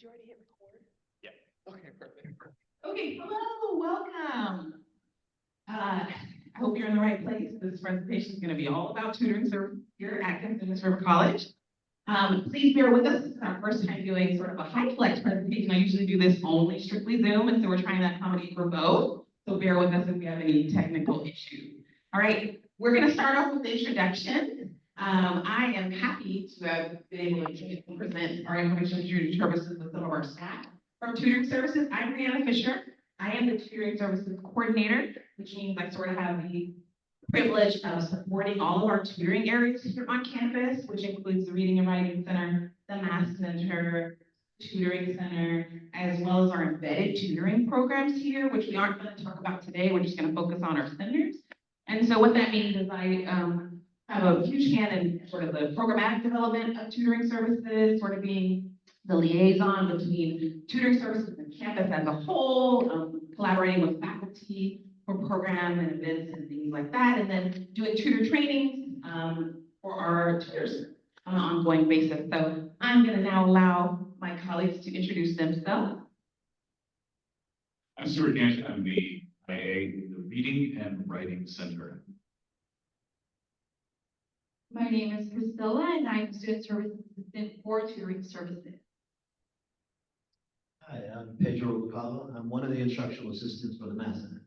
you already hit record? Yeah. Okay, perfect. Okay, hello, welcome. I hope you're in the right place. This presentation is going to be all about tutoring service here at Kansas River College. Please bear with us. This is our first time doing sort of a high flex presentation. I usually do this only strictly Zoom, and so we're trying to accommodate for both. So bear with us if we have any technical issues. All right, we're going to start off with the introduction. I am happy to have been able to present our information tutoring services with some of our staff from tutoring services. I'm Brianna Fisher. I am the tutoring services coordinator, which means I sort of have the privilege of supporting all of our tutoring areas here on campus, which includes the Reading and Writing Center, the Math Center, Tutoring Center, as well as our embedded tutoring programs here, which we aren't going to talk about today. We're just going to focus on our centers. And so what that means is I have a huge hand in sort of the programmatic development of tutoring services, sort of being the liaison between tutoring services and campus as a whole, collaborating with faculty for programs and events and things like that, and then doing tutor trainings for our tutors on an ongoing basis. So I'm going to now allow my colleagues to introduce themselves. I'm Stuart Gant. I'm the IA in the Reading and Writing Center. My name is Priscilla, and I'm Student Services Assistant for Tutoring Services. Hi, I'm Pedro Rucalo. I'm one of the instructional assistants for the Math Center.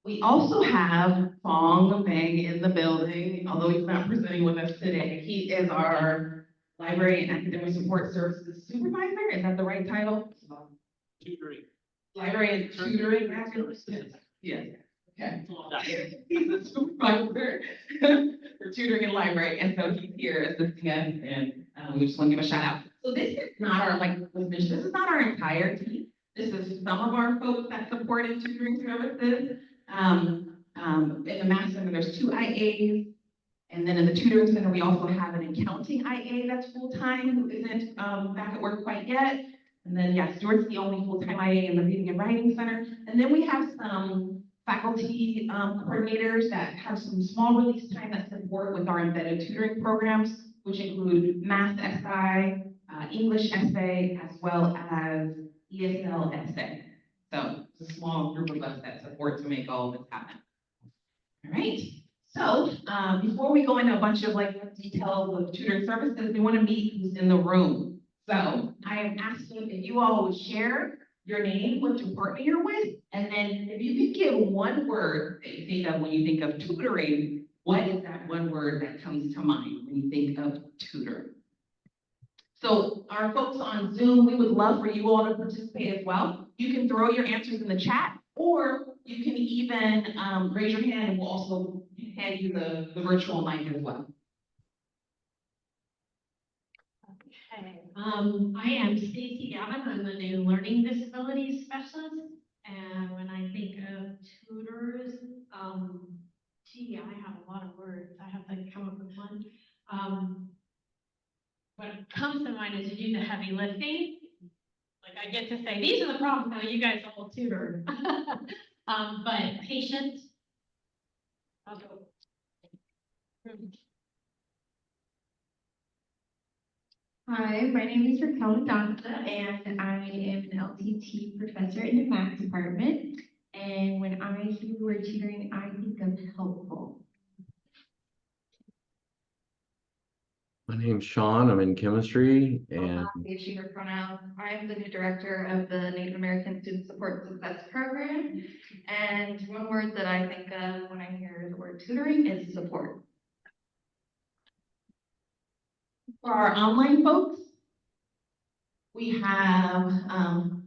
We also have Fong Meng in the building, although he's not presenting with us today. He is our Library and Academic Support Services Supervisor. Is that the right title? Tutoring. Library and Tutoring Academic. Yes. Okay. He's the supervisor for tutoring and library, and so he's here assisting us, and we just want to give a shout out. So this is not our, like was mentioned, this is not our entire team. This is some of our folks that support in tutoring services. In the Math Center, there's 2 IAs, and then in the Tutoring Center, we also have an accounting IA that's full-time, who isn't back at work quite yet. And then, yeah, Stuart's the only full-time IA in the Reading and Writing Center. And then we have some faculty coordinators that have some small release time that support with our embedded tutoring programs, which include Math SI, English essay, as well as ESL essay. So it's a small group of us that support to make all of this happen. All right. So before we go into a bunch of like details of tutoring services, we want to meet who's in the room. So I am asking if you all would share your name, what department you're with, and then if you could give one word that you think of when you think of tutoring, what is that one word that comes to mind when you think of tutor? So our folks on Zoom, we would love for you all to participate as well. You can throw your answers in the chat, or you can even raise your hand and we'll also hand you the virtual mic as well. Okay. I am Stacey Gavin. I'm the new Learning Disabilities Specialist. And when I think of tutors, gee, I have a lot of words. I have to come up with one. What comes to mind is you do the heavy lifting. Like I get to say, these are the problems now you guys all tutor. But patient. I'll go. Hi, my name is Raquel Donza, and I am an LTT professor in the math department. And when I hear the word tutoring, I think of helpful. My name's Sean. I'm in chemistry, and I am the new director of the Native American Student Support Success Program. And one word that I think of when I hear the word tutoring is support. For our online folks, we have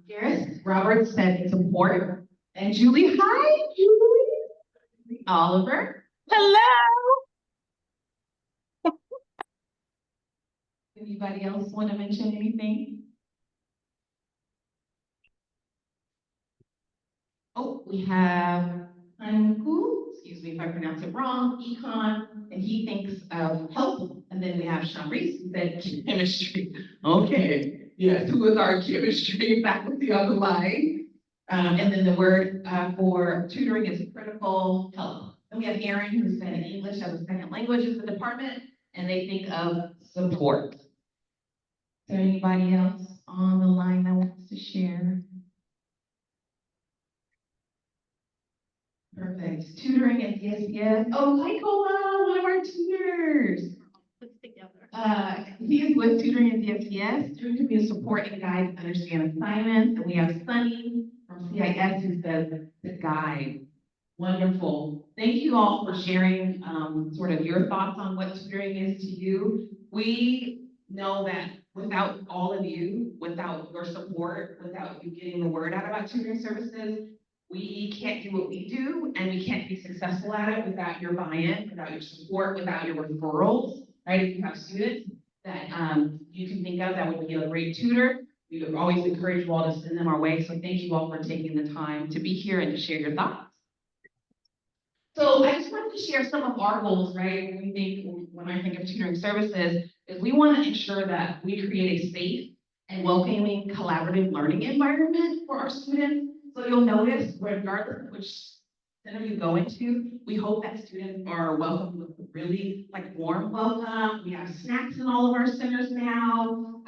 Gareth Roberts said support, and Julie. Hi, Julie. Oliver. Hello. Anybody else want to mention anything? Oh, we have Anku, excuse me if I pronounce it wrong, econ, and he thinks of health. And then we have Sean Reese, who said chemistry. Okay, yes, who is our chemistry faculty on the line? And then the word for tutoring is critical health. Then we have Aaron, who said English as a second language in the department. and they think of support. Is there anybody else on the line that wants to share? Perfect. Tutoring at DSPS. Oh, hi, Cola, one of our tutors. Put together. He is with Tutoring at DSPS. Tutoring can be a support and guide to understand assignments. And we have Sunny from CIS who says the guide. Wonderful. Thank you all for sharing sort of your thoughts on what tutoring is to you. We know that without all of you, without your support, without you getting the word out about tutoring services, we can't do what we do, and we can't be successful at it without your buy-in, without your support, without your referrals, right? If you have students that you can think of that would be a great tutor, we would always encourage you all to send them our way. So thank you all for taking the time to be here and to share your thoughts. So I just wanted to share some of our goals, right? When I think of tutoring services, is we want to ensure that we create a safe and welcoming collaborative learning environment for our students. So you'll notice, regardless of which center you go into, we hope that students are welcomed with a really warm welcome. We have snacks in all of our centers now.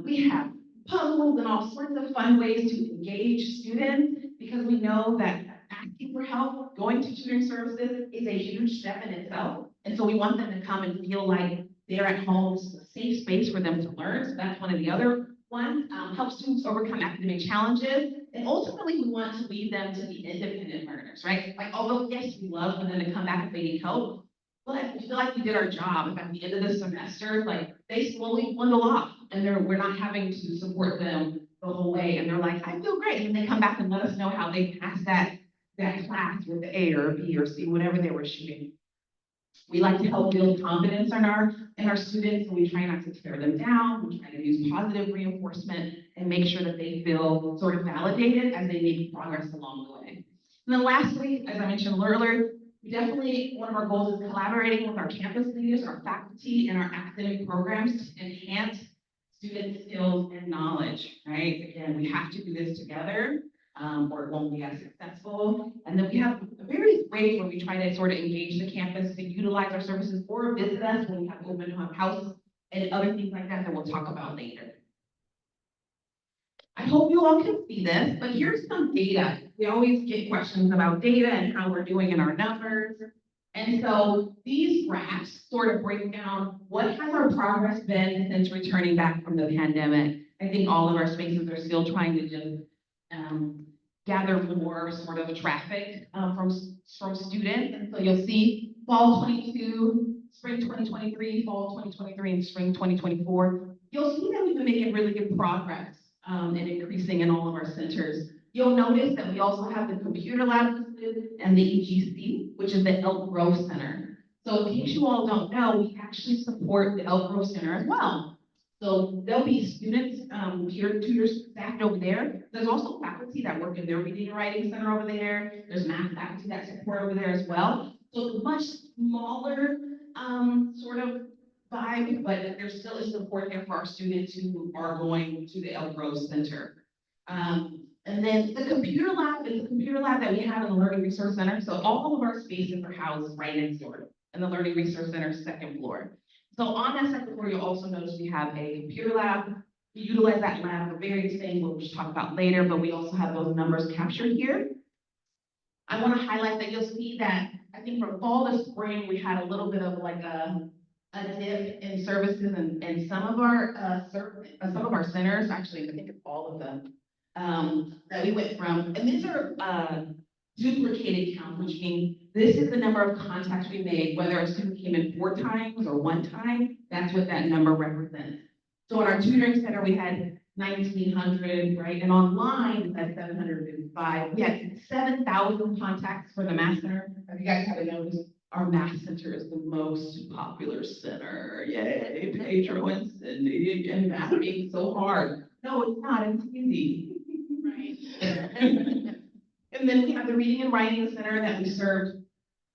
We have puzzles and all sorts of fun ways to engage students, because we know that asking for help, going to tutoring services is a huge step in itself. And so we want them to come and feel like they're at home. It's a safe space for them to learn. So that's one of the other ones. Help students overcome academic challenges. And ultimately, we want to lead them to be independent learners, right? Although, yes, we love for them to come back if they need help, but we feel like we did our job. If at the end of the semester, they slowly dwindle off, and we're not having to support them the whole way. And they're like, I feel great. And they come back and let us know how they passed that class with the A or B or C, whatever they were shooting. We like to help build confidence in our students, and we try not to tear them down. We try to use positive reinforcement and make sure that they feel sort of validated as they make progress along the way. And then lastly, as I mentioned earlier, one of our goals is collaborating with our campus leaders, our faculty, and our academic programs to enhance student skills and knowledge, right? Again, we have to do this together, or it won't be as successful. And then we have various ways where we try to sort of engage the campus to utilize our services or visit us when we have open house and other things like that we'll talk about later. I hope you all can see this, but here's some data. We always get questions about data and how we're doing in our numbers. And so these graphs sort of break down what has our progress been since returning back from the pandemic. I think all of our spaces are still trying to just gather more sort of traffic from students. And so you'll see fall 22, spring 2023, fall 2023, and spring 2024. You'll see that we've been making really good progress and increasing in all of our centers. You'll notice that we also have the computer lab listed and the EGC, which is the Elk Grove Center. So in case you all don't know, we actually support the Elk Grove Center as well. So there'll be students, peer tutors staffed over there. There's also faculty that work in their reading and writing center over there. There's math faculty that support over there as well. So it's a much smaller sort of vibe, but there still is support there for our students who are going to the Elk Grove Center. And then the computer lab is the computer lab that we have in the Learning Resource Center. So all of our spaces are housed right next door in the Learning Resource Center second floor. So on that second floor, you'll also notice we have a computer lab. We utilize that lab for various things, we'll just talk about later, but we also have those numbers captured here. I want to highlight that you'll see that I think from fall to spring, we had a little bit of a dip in services and some of our centers, actually, I think it's all of them, that we went from, and these are duplicated counts, which means this is the number of contacts we made, whether a student came in 4 times or 1 time, that's what that number represents. So in our tutoring center, we had 1,900, right? And online, we had 755. We had 7,000 contacts for the Math Center. If you guys haven't noticed, our Math Center is the most popular center. Yay, Pedro and Cindy, and math being so hard. No, it's not, it's easy. Right. And then we have the Reading and Writing Center that we served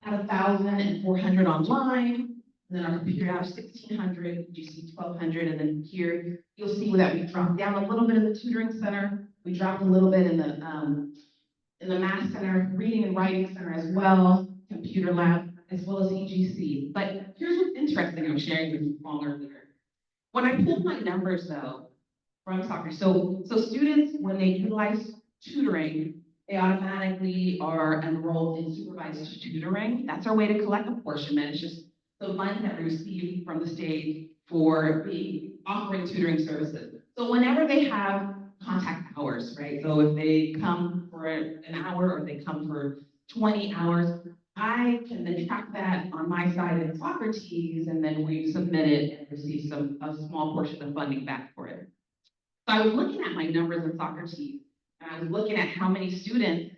at 1,400 online. And then our computer lab 1,600, you see 1,200, and then here you'll see that we dropped down a little bit in the tutoring center. We dropped a little bit in the Math Center, Reading and Writing Center as well, computer lab as well as EGC. But here's what's interesting, I was sharing with you all earlier. When I pulled my numbers though, from soccer, so students, when they utilize tutoring, they automatically are enrolled in supervised tutoring. That's our way to collect apportionment. It's just the money that we receive from the state for offering tutoring services. So whenever they have contact hours, right? So if they come for an hour or they come for 20 hours, I can then track that on my side in Socrates, and then we submit it and receive a small portion of funding back for it. So I was looking at my numbers in Socrates, and I was looking at how many students,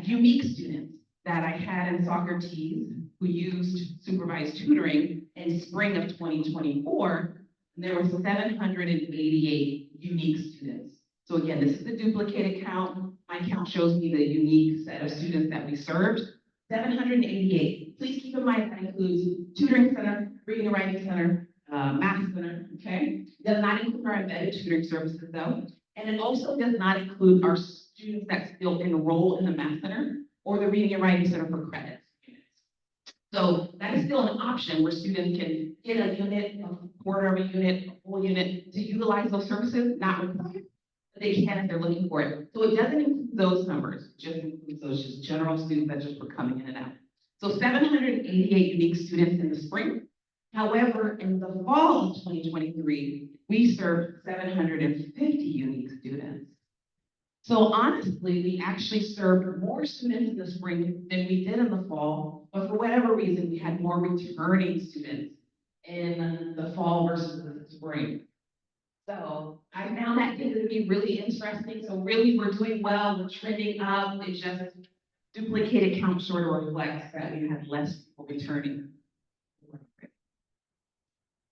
unique students that I had in Socrates who used supervised tutoring in spring of 2024. And there were 788 unique students. So again, this is the duplicated count. My count shows me the unique set of students that we served. 788. Please keep in mind that includes tutoring center, reading and writing center, math center, okay? It does not include our embedded tutoring services though. And it also does not include our students that still enroll in the math center or the reading and writing center for credits. So that is still an option where students can get a unit, a quarter of a unit, a whole unit to utilize those services, not required, but they can if they're looking for it. So it doesn't include those numbers, it just includes those just general students that just were coming in and out. So 788 unique students in the spring. However, in the fall of 2023, we served 750 unique students. So honestly, we actually served more students in the spring than we did in the fall, but for whatever reason, we had more returning students in the fall versus the spring. So I found that to be really interesting. So really, we're doing well, we're trending up. It just duplicated count sort of reflects that we had less people returning.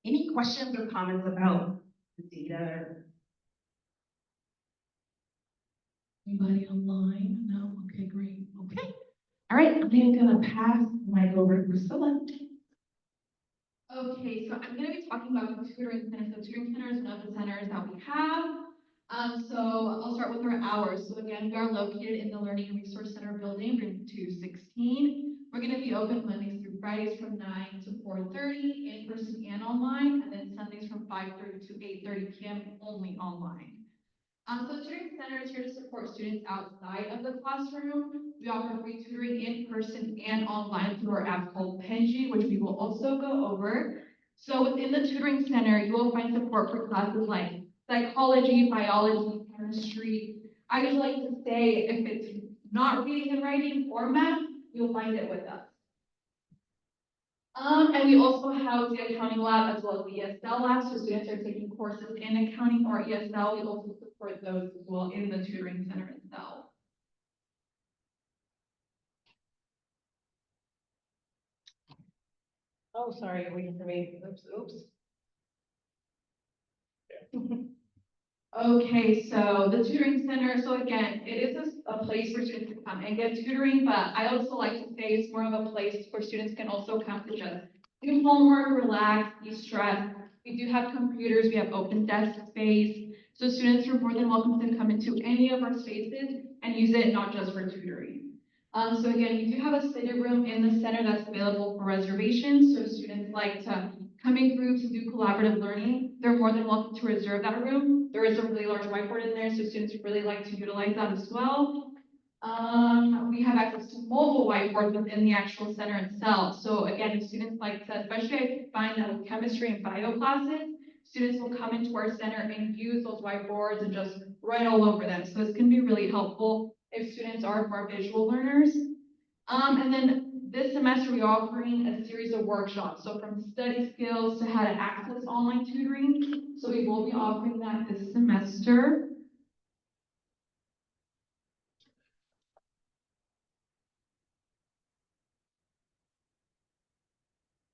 Any questions or comments about the data? Anybody online? No? Okay, great. Okay. All right, I'm gonna pass the mic over to Priscilla. Okay, so I'm gonna be talking about the tutoring center. So tutoring center is one of the centers that we have. So I'll start with our hours. So again, we are located in the Learning and Resource Center building, room 216. We're gonna be open Mondays through Fridays from 9 to 4:30, in person and online, and then Sundays from 5:30 to 8:30 p.m. only online. So the tutoring center is here to support students outside of the classroom. We offer free tutoring in person and online through our app called Penji, which we will also go over. So within the tutoring center, you will find support for classes like psychology, biology, chemistry. I usually like to say if it's not reading and writing or math, you'll find it with us. And we also have the accounting lab as well as the ESL lab, so students are taking courses in accounting or ESL. We also support those as well in the tutoring center itself. Oh, sorry, you're waiting for me. Oops. Okay, so the tutoring center, so again, it is a place for students to come and get tutoring, but I also like to say it's more of a place where students can also come to just do homework, relax, de-stress. We do have computers, we have open desk space, so students are more than welcome to come into any of our spaces and use it not just for tutoring. So again, we do have a study room in the center that's available for reservations, so students like to come in groups and do collaborative learning. They're more than welcome to reserve that room. There is a really large whiteboard in there, so students really like to utilize that as well. We have access to mobile whiteboards within the actual center itself. So again, if students like to, especially I find that with chemistry and bio classes, students will come into our center and use those whiteboards and just write all over them. So this can be really helpful if students are more visual learners. And then this semester we're offering a series of workshops. So from study skills to how to access online tutoring. So we will be offering that this semester.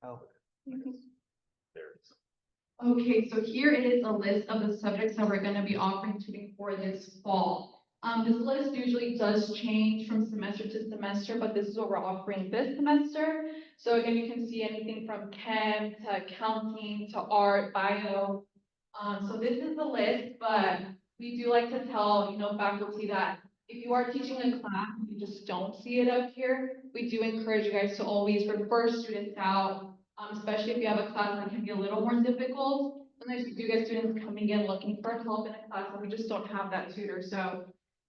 Oh. Okay, so here is a list of the subjects that we're going to be offering tutoring for this fall. This list usually does change from semester to semester, but this is what we're offering this semester. So again, you can see anything from chem to accounting to art, bio. So this is the list, but we do like to tell, faculty that if you are teaching a class, you just don't see it up here. We do encourage you guys to always refer students out, especially if you have a class that can be a little more difficult. Sometimes you do get students coming in looking for help in a class, and we just don't have that tutor. So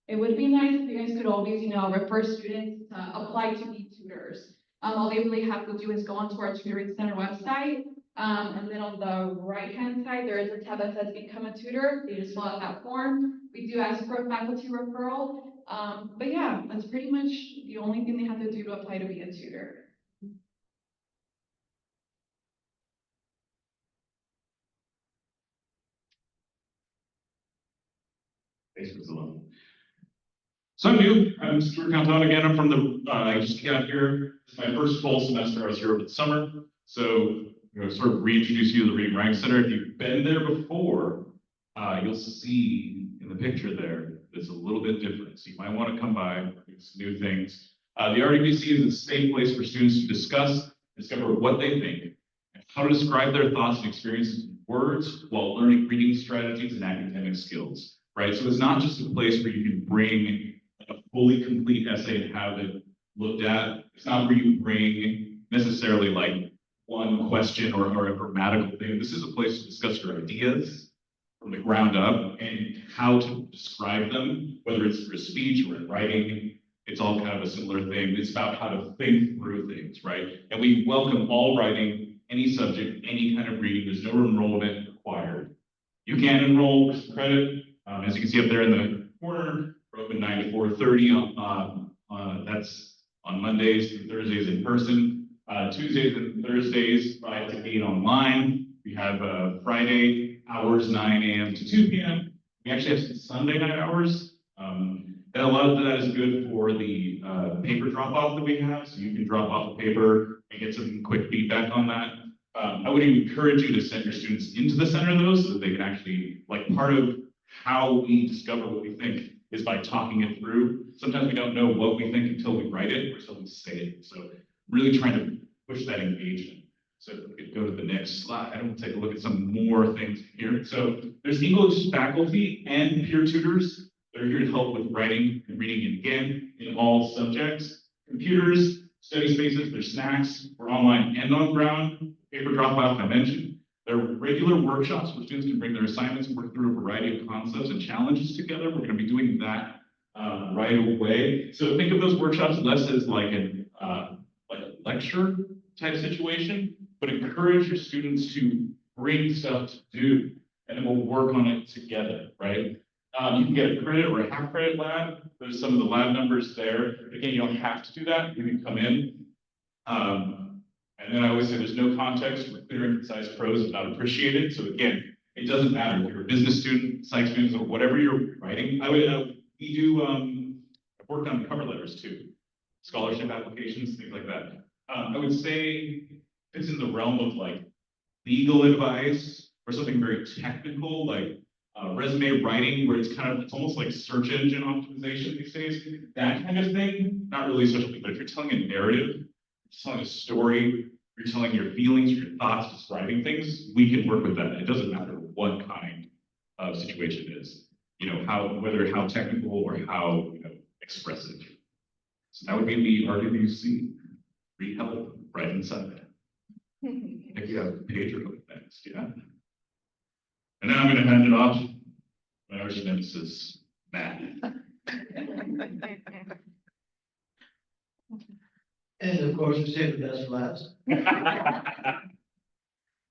it would be nice if you guys could always, refer students to apply to be tutors. All they really have to do is go onto our tutoring center website. And then on the right-hand side, there is a tab that says become a tutor. They just fill out that form. We do ask for a faculty referral. But yeah, that's pretty much the only thing they have to do to apply to be a tutor. Thanks, Priscilla. So I'm new. I'm Stuart Countdown again. I'm from the, I just got here. It's my first full semester. I was here over the summer. So, sort of reintroduce you to the Reading Writing Center. If you've been there before, you'll see in the picture there, it's a little bit different. So you might want to come by, do some new things. The RDBC is a safe place for students to discuss, discover what they think, and how to describe their thoughts and experiences in words while learning reading strategies and academic skills, right? So it's not just a place where you can bring a fully complete essay and have it looked at. It's not where you bring necessarily like one question or a grammatical thing. This is a place to discuss your ideas from the ground up and how to describe them, whether it's through speech or in writing. It's all kind of a similar thing. It's about how to think through things, right? And we welcome all writing, any subject, any kind of reading. There's no enrollment required. You can enroll with credit. As you can see up there in the corner, we're open 9 to 4:30. That's on Mondays through Thursdays in person. Tuesdays and Thursdays, 5 to 8 online. We have Friday hours, 9 a.m. to 2 p.m. We actually have some Sunday night hours. And a lot of that is good for the paper drop-off that we have. So you can drop off a paper and get some quick feedback on that. I would encourage you to send your students into the center though, so that they can actually, like, part of how we discover what we think is by talking it through. Sometimes we don't know what we think until we write it or until we say it. So really trying to push that engagement. So if we could go to the next slide, and we'll take a look at some more things here. So there's English faculty and peer tutors. They're here to help with writing and reading, and again, in all subjects. Computers, study spaces, there's snacks. We're online and on ground. Paper drop-off I mentioned. There are regular workshops where students can bring their assignments and work through a variety of concepts and challenges together. We're going to be doing that right away. So think of those workshops less as like a lecture type situation, but encourage your students to bring stuff to do, and then we'll work on it together, right? You can get a credit or a half credit lab. There's some of the lab numbers there. Again, you don't have to do that. You can come in. And then I always say there's no context for clear and concise prose is not appreciated. So again, it doesn't matter if you're a business student, psych students, or whatever you're writing. We do, I've worked on cover letters too, scholarship applications, things like that. I would say it's in the realm of like legal advice or something very technical, like resume writing, where it's almost like search engine optimization these days, that kind of thing. Not really such a thing, but if you're telling a narrative, you're telling a story, you're telling your feelings, your thoughts, describing things, we can work with that. It doesn't matter what kind of situation it is, whether how technical or how expressive. So that would be the RWC. Read help right inside. If you have a page or next, yeah. And then I'm going to hand it off. My arch nemesis, Matt. And of course, we save the best for last.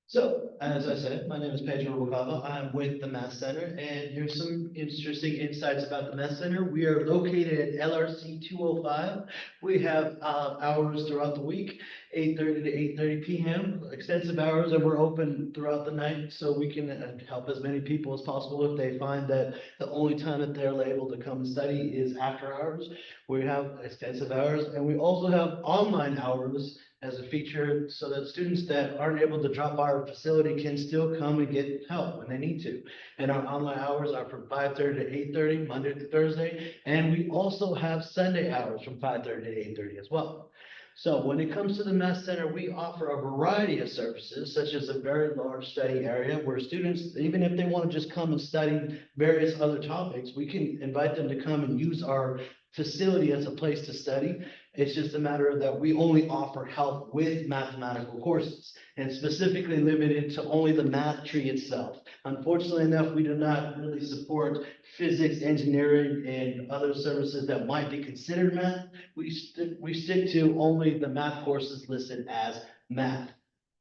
So, as I said, my name is Pedro Rubalcaba. I'm with the Math Center, and here's some interesting insights about the Math Center. We are located at LRC 205. We have hours throughout the week, 8:30 to 8:30 p.m., extensive hours, and we're open throughout the night so we can help as many people as possible if they find that the only time that they're able to come and study is after hours. We have extensive hours, and we also have online hours as a feature so that students that aren't able to drop by our facility can still come and get help when they need to. And our online hours are from 5:30 to 8:30, Monday to Thursday. And we also have Sunday hours from 5:30 to 8:30 as well. So when it comes to the Math Center, we offer a variety of services, such as a very large study area where students, even if they want to just come and study various other topics, we can invite them to come and use our facility as a place to study. It's just a matter of that we only offer help with mathematical courses and specifically limited to only the math tree itself. Unfortunately enough, we do not really support physics, engineering, and other services that might be considered math. We stick to only the math courses listed as math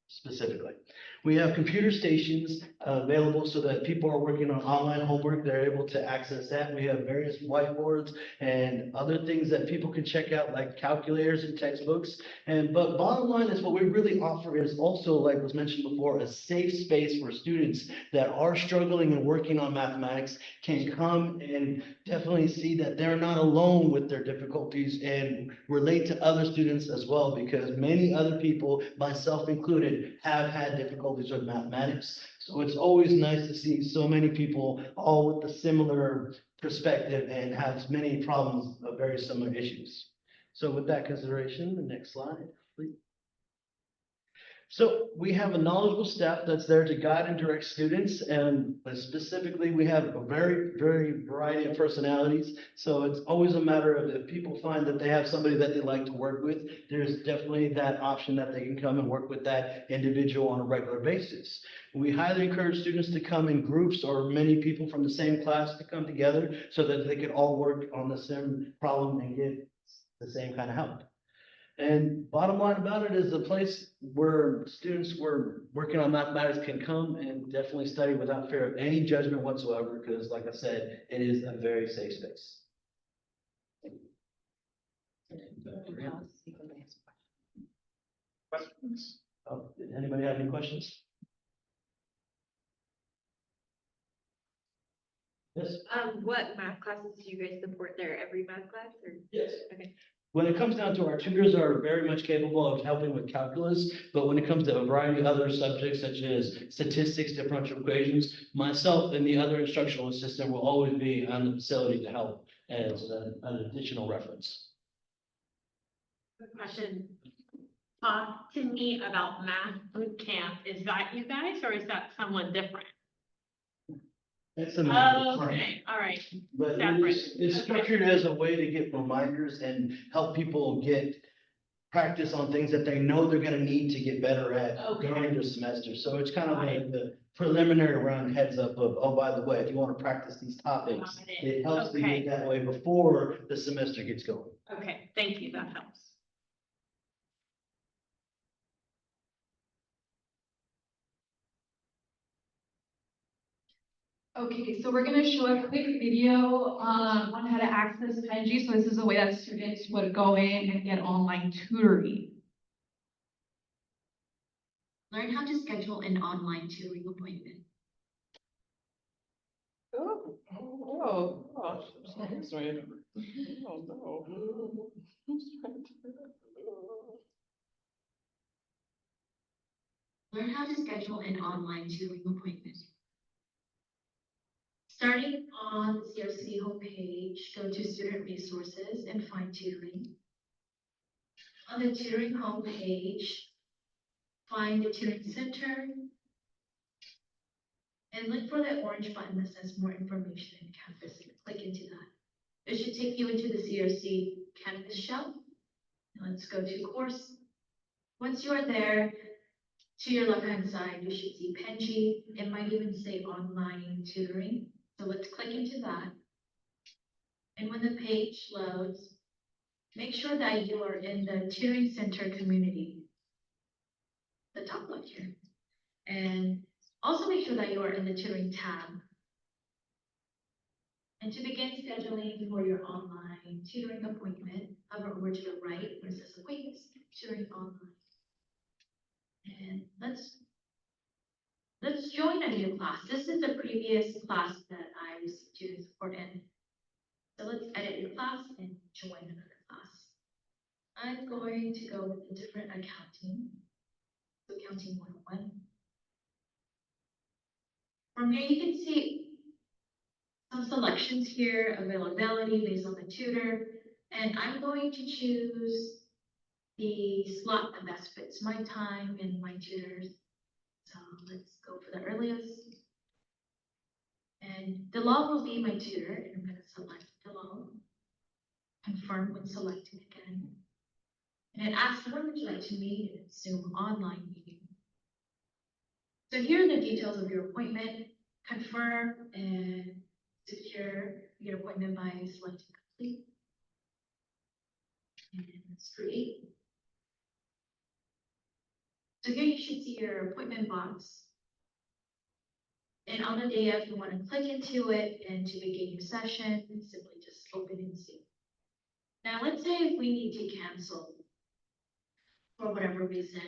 specifically. We have computer stations available so that people are working on online homework, they're able to access that. We have various whiteboards and other things that people can check out, like calculators and textbooks. But bottom line is what we really offer is also, like was mentioned before, a safe space for students that are struggling and working on mathematics can come and definitely see that they're not alone with their difficulties and relate to other students as well, because many other people, myself included, have had difficulties with mathematics. So it's always nice to see so many people all with a similar perspective and have many problems of very similar issues. So with that consideration, the next slide, please. So we have a knowledgeable staff that's there to guide and direct students, and specifically, we have a very variety of personalities. So it's always a matter of if people find that they have somebody that they like to work with, there's definitely that option that they can come and work with that individual on a regular basis. We highly encourage students to come in groups or many people from the same class to come together so that they can all work on the same problem and get the same kind of help. And bottom line about it is a place where students who are working on mathematics can come and definitely study without fear of any judgment whatsoever, because like I said, it is a very safe space. Questions? Did anybody have any questions? Yes? What math classes do you guys support there? Every math class or? Yes. Okay. When it comes down to our tutors are very much capable of helping with calculus, but when it comes to a variety of other subjects such as statistics, differential equations, myself and the other instructional assistant will always be on the facility to help as an additional reference. Good question. Talk to me about math boot camp. Is that you guys or is that someone different? That's the Oh, okay, all right. But it's structured as a way to get reminders and help people get practice on things that they know they're gonna need to get better at during their semester. So it's kind of like the preliminary round heads up of, oh, by the way, if you wanna practice these topics, Got it. it helps to Okay. get that way before the semester gets going. Okay, thank you, that helps. Okay, so we're gonna show a quick video on how to access Penji. So this is a way that students would go in and get online tutoring. Learn how to schedule an online tutoring appointment. Learn how to schedule an online tutoring appointment. Starting on the CRC homepage, go to Student Resources and find Tutoring. On the Tutoring homepage, find the Tutoring Center and look for the orange button that says More Information in Canvas. Click into that. It should take you into the CRC Canvas shell. Now let's go to Course. Once you are there, to your left-hand side, you should see Penji. It might even say Online Tutoring. So let's click into that. And when the page loads, make sure that you are in the Tutoring Center community, the top left here. And also make sure that you are in the Tutoring tab. And to begin scheduling for your online tutoring appointment, hover over to the right where it says Appointments, Tutoring Online. And let's join a new class. This is the previous class that I was student support in. So let's edit your class and join another class. I'm going to go with a different accounting. So accounting 101. From here, you can see some selections here, availability based on the tutor. And I'm going to choose the slot that best fits my time and my tutors. So let's go for the earliest. And Delal will be my tutor, and I'm going to select Delal. confirm when selecting again. And it asks, when would you like to meet in a Zoom online meeting? So here are the details of your appointment. Confirm and secure your appointment by selecting complete. And let's create. So here you should see your appointment box. And on the day of, you want to click into it and to begin your session, simply just open and see. Now, let's say if we need to cancel for whatever reason,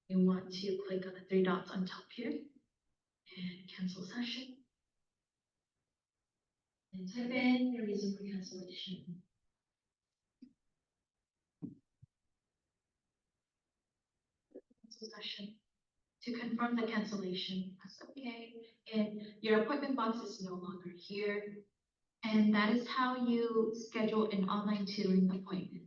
you want to click on the three dots on top here and cancel session. And type in your reason for cancellation. Cancel session. To confirm the cancellation, press OK. And your appointment box is no longer here. And that is how you schedule an online tutoring appointment.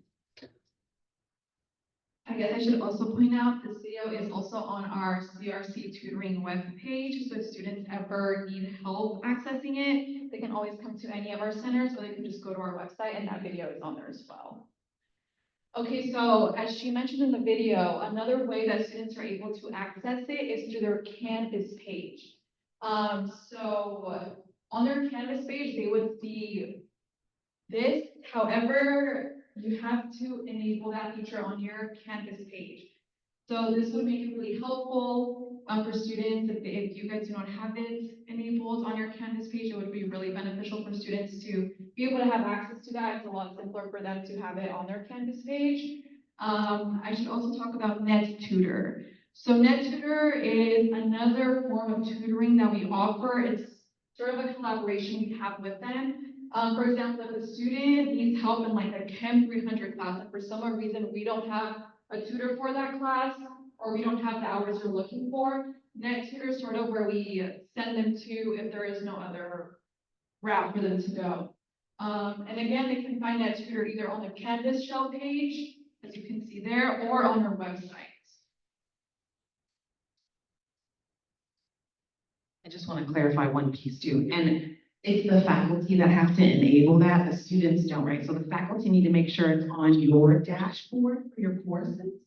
I guess I should also point out this video is also on our CRC tutoring webpage. So if students ever need help accessing it, they can always come to any of our centers, or they can just go to our website and that video is on there as well. Okay, so as she mentioned in the video, another way that students are able to access it is through their Canvas page. So on their Canvas page, they would see this. However, you have to enable that feature on your Canvas page. So this would make it really helpful for students. If you guys do not have it enabled on your Canvas page, it would be really beneficial for students to be able to have access to that. It's a lot simpler for them to have it on their Canvas page. I should also talk about NetTutor. So NetTutor is another form of tutoring that we offer. It's sort of a collaboration we have with them. For example, if a student needs help in like a Chem 300 class, and for some reason we don't have a tutor for that class, or we don't have the hours you're looking for, NetTutor is sort of where we send them to if there is no other route for them to go. And again, they can find NetTutor either on the Canvas shell page, as you can see there, or on our website. I just want to clarify one piece too, and it's the faculty that have to enable that, the students don't, right? So the faculty need to make sure it's on your dashboard for your courses.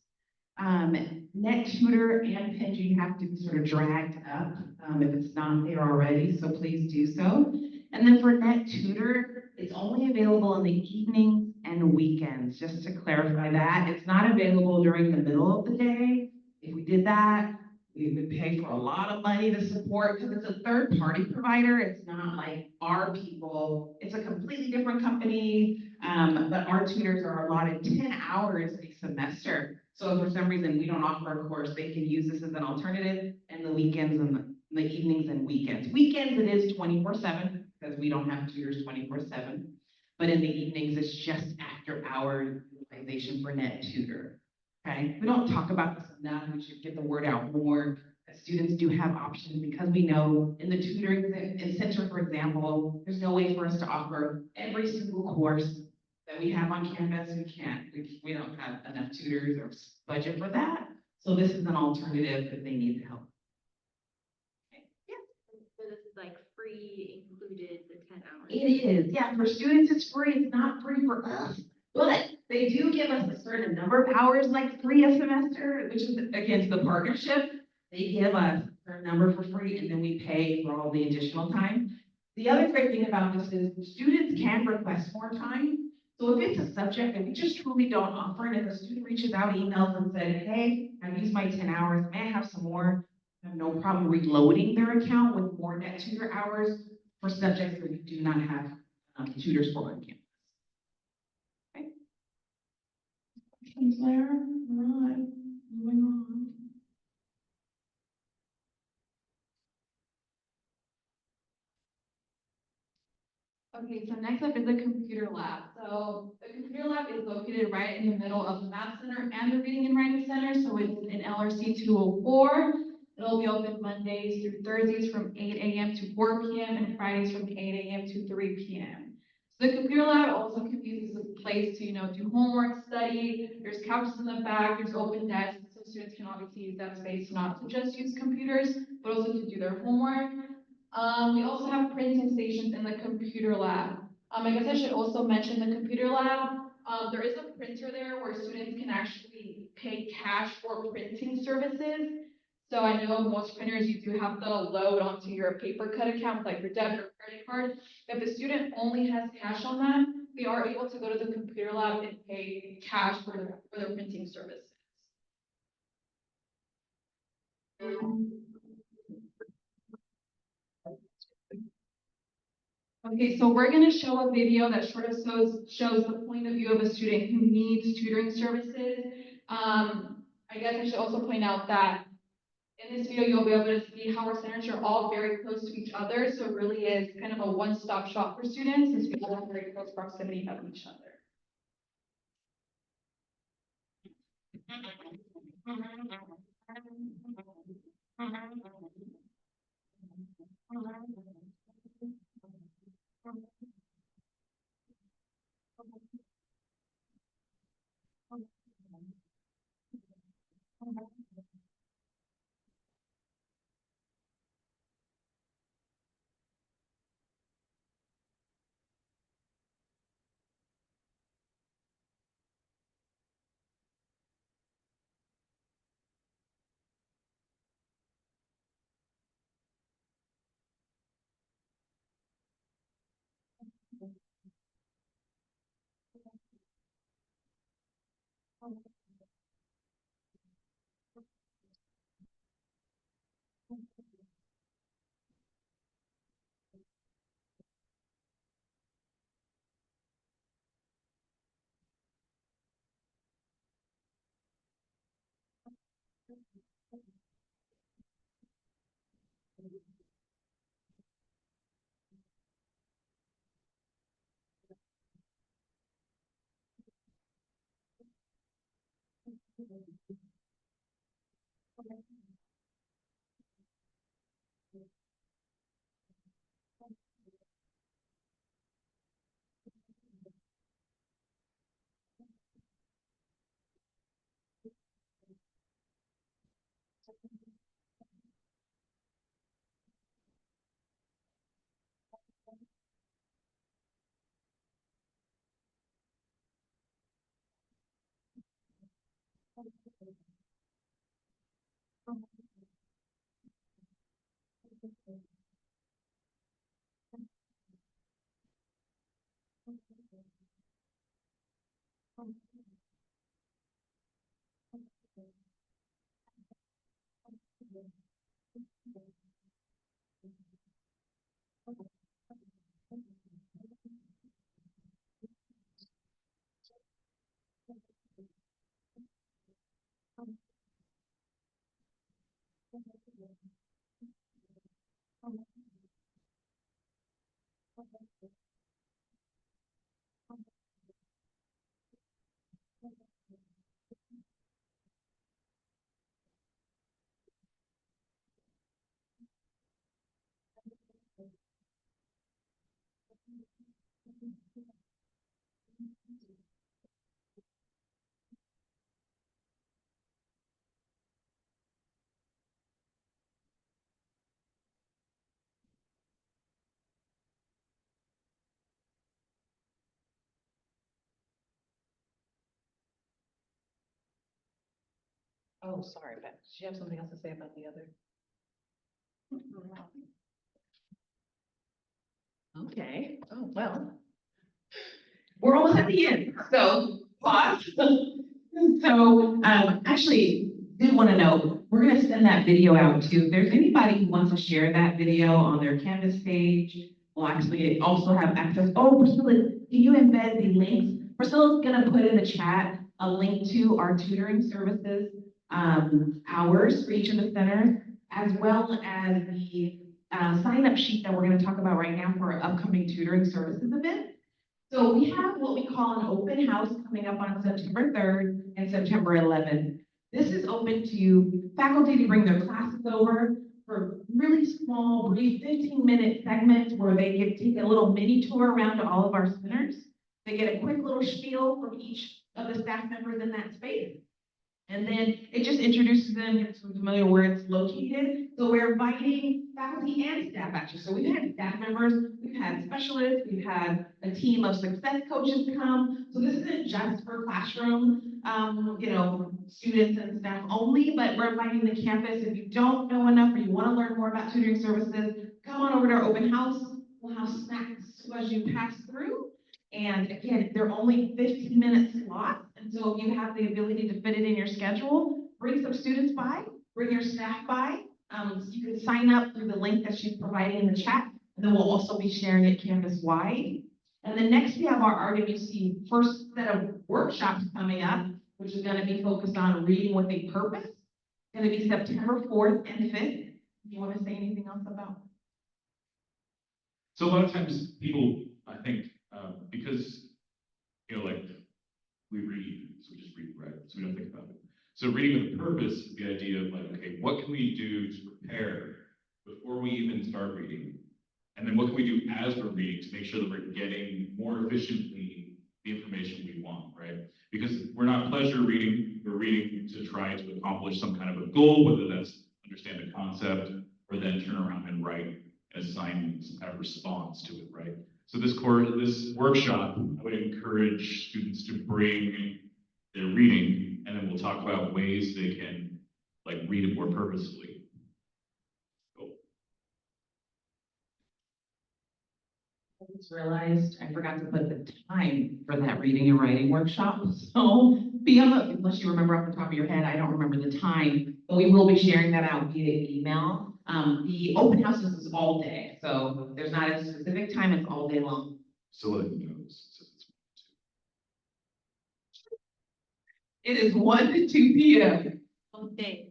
NetTutor and Pingy have to be sort of dragged up if it's not there already, so please do so. And then for NetTutor, it's only available in the evenings and weekends, just to clarify that. It's not available during the middle of the day. If we did that, we would pay for a lot of money to support, because it's a third-party provider. It's not like our people. It's a completely different company, but our tutors are allotted 10 hours a semester. So if for some reason we don't offer a course, they can use this as an alternative in the weekends and the evenings and weekends. Weekends, it is 24/7, because we don't have tutors 24/7. But in the evenings, it's just after-hour utilization for NetTutor. Okay, we don't talk about this enough. We should get the word out more. Students do have options, because we know in the tutoring center, for example, there's no way for us to offer every single course that we have on campus. We can't. We don't have enough tutors or budget for that. So this is an alternative if they need the help. Okay. Yeah. So this is like free included the 10 hours. It is, yeah. For students, it's free. It's not free for us. But they do give us a certain number of hours, like free a semester, which is against the partnership. They give us a number for free, and then we pay for all the additional time. The other great thing about this is students can request more time. So if it's a subject that we just truly don't offer, and if a student reaches out, emails and said, hey, I've used my 10 hours, may I have some more? I have no problem reloading their account with more NetTutor hours for subjects that we do not have tutors for on campus. Questions there? All right, moving on. Okay, so next up is the computer lab. So the computer lab is located right in the middle of the math center and the reading and writing center. So it's in LRC 204. It'll be open Mondays through Thursdays from 8 a.m. to 4 p.m. and Fridays from 8 a.m. to 3 p.m. So the computer lab also can be used as a place to, do homework, study. There's couches in the back, there's open desks, so students can obviously use that space not to just use computers, but also to do their homework. We also have printing stations in the computer lab. I guess I should also mention the computer lab there is a printer there where students can actually pay cash for printing services. So I know most printers, you do have to load onto your paper cut account, like your debit or credit card. If a student only has cash on that, they are able to go to the computer lab and pay cash for their printing services. Okay, so we're gonna show a video that sort of shows the point of view of a student who needs tutoring services. I guess I should also point out that in this video, you'll be able to see how our centers are all very close to each other. So it really is kind of a one-stop shop for students since we all have very close proximity of each other. Oh, sorry, Beth. Did you have something else to say about the other? Okay, oh, well. We're almost at the end, so pause. So, actually, did want to know, we're gonna send that video out too. If there's anybody who wants to share that video on their Canvas page, we'll actually also have access. Oh, Priscilla, can you embed the links? Priscilla's gonna put in the chat a link to our tutoring services, hours for each of the centers, as well as the sign-up sheet that we're gonna talk about right now for our upcoming tutoring services event. So we have what we call an open house coming up on September 3rd and September 11th. This is open to faculty to bring their classes over for really small, brief 15-minute segments where they get take a little mini tour around to all of our centers. They get a quick little spiel from each of the staff members in that space. And then it just introduces them, gets them familiar where it's located. So we're inviting faculty and staff actually. So we've had staff members, we've we've had specialists, we've had a team of success coaches come. So this isn't just for classroom, students and staff only, but we're inviting the campus. If you don't know enough or you want to learn more about tutoring services, come on over to our open house. We'll have snacks as you pass through. And again, they're only 15-minute slots. And so if you have the ability to fit it in your schedule, bring some students by, bring your staff by. You can sign up through the link that she's providing in the chat. And then we'll also be sharing it campus-wide. And then next we have our RWC first set of workshops coming up, which is going to be focused on reading with a purpose. It's going to be September 4th and 5th. Do you want to say anything else about? So a lot of times people, I think, because, like, we read, so we just read, right? So we don't think about it. So reading with a purpose is the idea of like, okay, what can we do to prepare before we even start reading? And then what can we do as we're reading to make sure that we're getting more efficiently the information we want, right? Because we're not pleasure reading, we're reading to try to accomplish some kind of a goal, whether that's understand a concept or then turn around and write an assignment, some kind of response to it, right? So this workshop, I would encourage students to bring their reading, and then we'll talk about ways they can like read it more purposefully. Cool. I just realized I forgot to put the time for that reading and writing workshop. So unless you remember off the top of your head, I don't remember the time, but we will be sharing that out via email. The open house is all day, so there's not a specific time, it's all day long. So let you know. It is 1 to 2 p.m. Both days.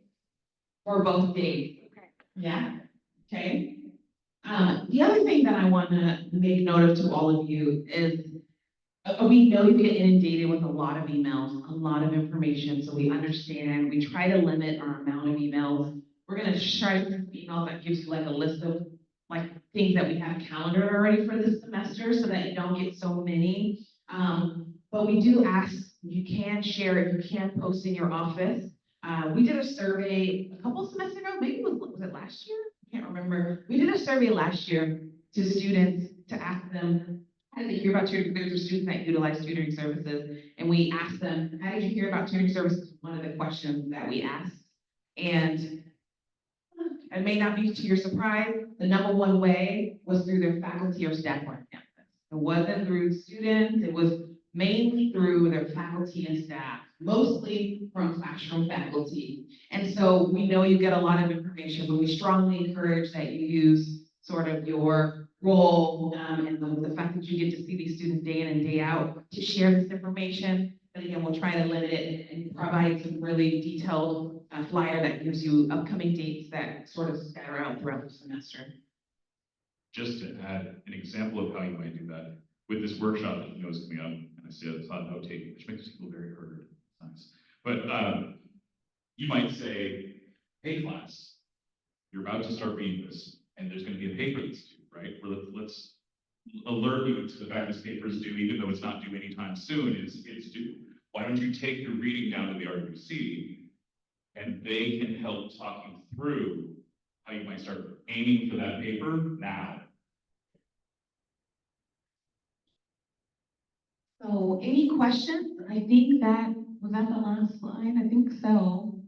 for both days. Okay. Yeah, okay. The other thing that I want to make note of to all of you is we know you get inundated with a lot of emails, a lot of information, so we understand. We try to limit our amount of emails. We're going to try to send emails that gives you like a list of like things that we have calendared already for this semester so that you don't get so many. But we do ask, you can share it, you can post in your office. We did a survey a couple semesters ago, maybe was it last year? I can't remember. We did a survey last year to students to ask them, how did they hear about tutoring? There were students that utilize tutoring services, and we asked them, how did you hear about tutoring services? One of the questions that we asked. And it may not be to your surprise, the number one way was through their faculty or staff on campus. It wasn't through students, it was mainly through their faculty and staff, mostly from classroom faculty. And so we know you get a lot of information, but we strongly encourage that you use sort of your role and the fact that you get to see these students day in and day out to share this information. But again, we'll try to limit it and provide some really detailed flyer that gives you upcoming dates that sort of scatter out throughout the semester. Just to add an example of how you might do that, with this workshop that you know is coming up, and I see it's not note-taking, which makes people very heard. Nice. But you might say, hey class, you're about to start reading this, and there's going to be a paper that's due, right? Where let's alert you to the fact this paper is due, even though it's not due anytime soon, it's due. Why don't you take your reading down to the RWC, and they can help talk you through how you might start aiming for that paper now. So any questions? I think that, was that the last slide? I think so.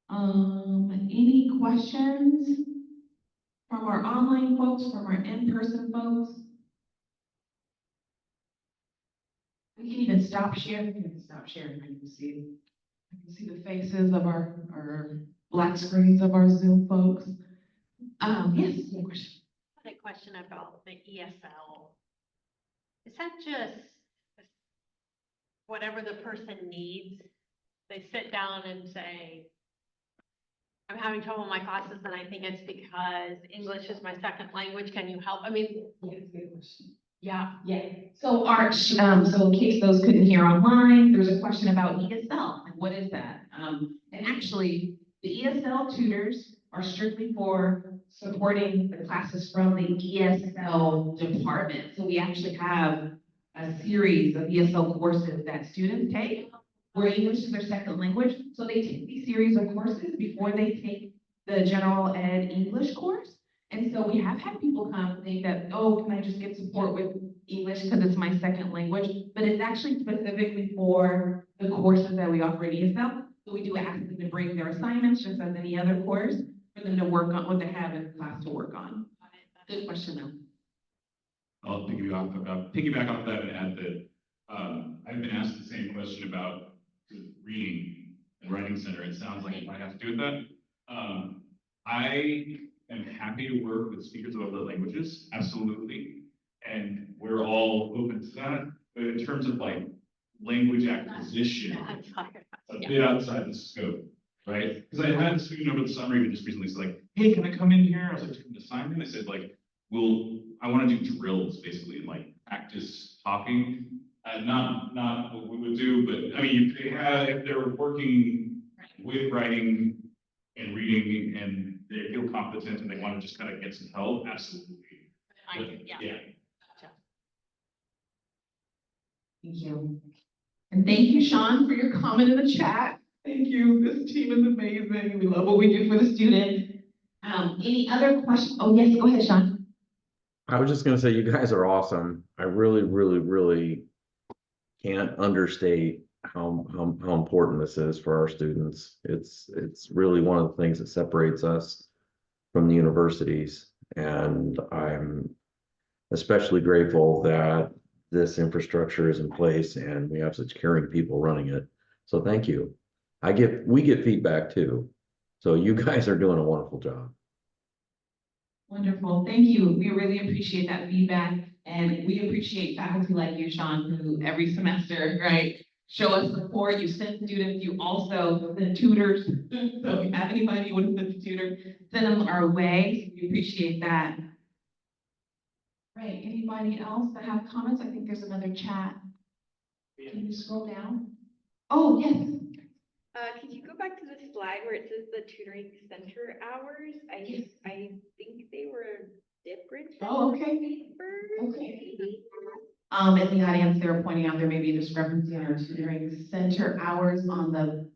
Any questions from our online folks, from our in-person folks? We can even stop sharing. We can stop sharing. I can see the faces of our black screens of our Zoom folks. Yes, question. I had a question about the ESL. Is that just whatever the person needs? They sit down and say, I'm having trouble in my classes and I think it's because English is my second language. Can you help? I mean, yeah. Yeah. So so in case those couldn't hear online, there's a question about ESL. And what is that? And actually, the ESL tutors are strictly for supporting the classes from the ESL department. So we actually have a series of ESL courses that students take where English is their second language. So they take these series of courses before they take the general ed English course. And so we have had people come think that, oh, can I just get support with English because it's my second language? But it's actually specifically for the courses that we offer at ESL. So we do ask them to bring their assignments just as any other course for them to work on what they have in class to work on. Good question though. I'll piggyback off that and add that, I've been asked the same question about the reading and writing center. It sounds like I have to do with that. I am happy to work with speakers of other languages, absolutely. And we're all open to that. But in terms of like language acquisition, it's a bit outside the scope, right? Because I had a student over the summer even just recently said like, hey, can I come in here? I was like, to an assignment. They said like, I want to do drills basically and like practice talking. Not what we would do, but I mean, if they're working with writing and reading and they feel competent and they want to just kind of get some help, absolutely. Yeah. Thank you. And thank you, Sean, for your comment in the chat. Thank you. This team is amazing. We love what we do for the students. Any other questions? Oh, yes, go ahead, Sean. I was just gonna say, you guys are awesome. I really, really, really can't understate how important this is for our students. It's really one of the things that separates us from the universities. And I'm especially grateful that this infrastructure is in place and we have such caring people running it. So thank you. We get feedback too. So you guys are doing a wonderful job. Wonderful. Thank you. We really appreciate that feedback. And we appreciate faculty like you, Sean, who every semester, right, show us support. You send students, you also send tutors. So if you have anybody you want to send a tutor, send them our way. We appreciate that. Right. Anybody else that have comments? I think there's another chat. Can you scroll down? Oh, yes. Could you go back to the slide where it says the tutoring center hours? I think they were different. Oh, okay. Paper, Okay. maybe? In the audience, they were pointing out there may be a discrepancy in our tutoring center hours on the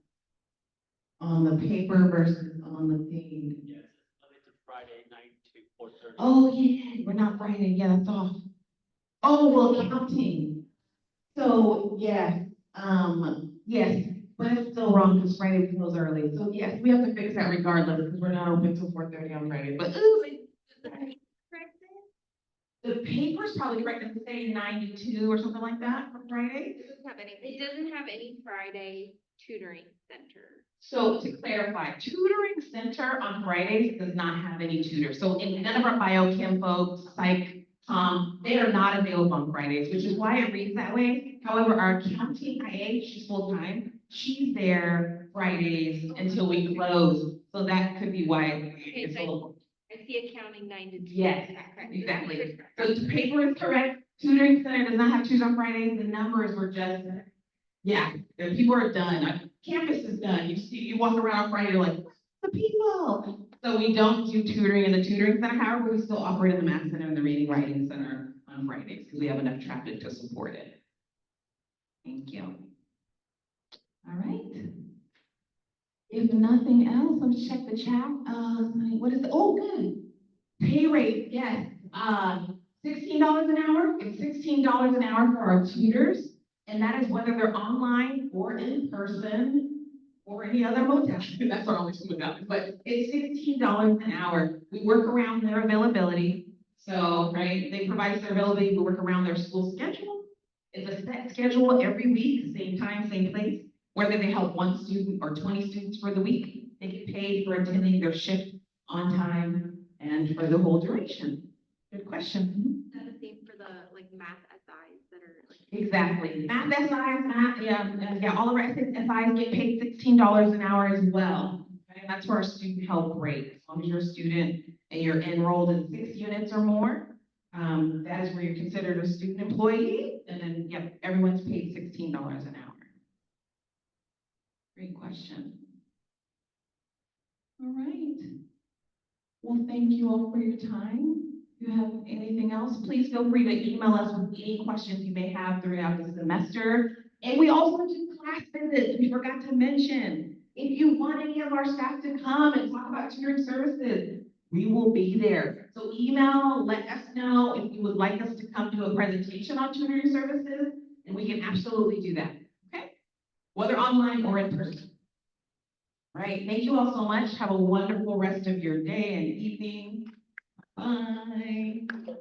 paper versus on the page. Yes, Monday to Friday, 9 to 4:30. Oh, yeah, we're not Friday. Yeah, that's off. Oh, well, counting. So, yes, yes, but it's still wrong because Friday we close early. So, yes, we have to fix that regardless because we're not open till 4:30 on Friday. But the paper's probably correct. It's saying 9 to 2 or something like that for Friday. It doesn't have any Friday tutoring center. So to clarify, tutoring center on Fridays does not have any tutors. So in none of our biochem folks, psych, they are not available on Fridays, which is why it reads that way. However, our accounting IA, she's full-time, she's there Fridays until we close. So that could be why it's a little. I see accounting 9 to 2. Yes, exactly. So the paper is correct. Tutoring center does not have tutors on Fridays. The numbers were just, yeah, the people are done. Campus is done. You walk around on Friday, you're like, where's the people? So we don't do tutoring in the tutoring center. However, we still operate in the math center and the reading writing center on Fridays because we have enough traffic to support it. Thank you. All right. If nothing else, let's check the chat. What is oh, good. Pay rate, yes. $16 an hour. It's $16 an hour for our tutors. And that is whether they're online or in person or any other modality. That's our only two modalities, but it's $16 an hour. We work around their availability. So, right, they provide us their availability. We work around their school schedule. It's a set schedule every week, same time, same place. Whether they help one student or 20 students for the week, they get paid for attending their shift on time and for the whole duration. Good question. That's the same for the like math SIs that are like. Exactly. Math SIs, yeah, all of our SIs get paid $16 an hour as well. Okay, that's for our student help rate. As long as you're a student and you're enrolled in 6 units or more, that is where you're considered a student employee. And then, yeah, everyone's paid $16 an hour. Great question. All right. Well, thank you all for your time. If you have anything else, please feel free to email us with any questions you may have throughout the semester. And we also do class visits. We forgot to mention, if you want any of our staff to come and talk about tutoring services, We will be there. So email, let us know if you would like us to come do a presentation on tutoring services, and we can absolutely do that, okay? Whether online or in person. Right, thank you all so much. Have a wonderful rest of your day and evening. Bye.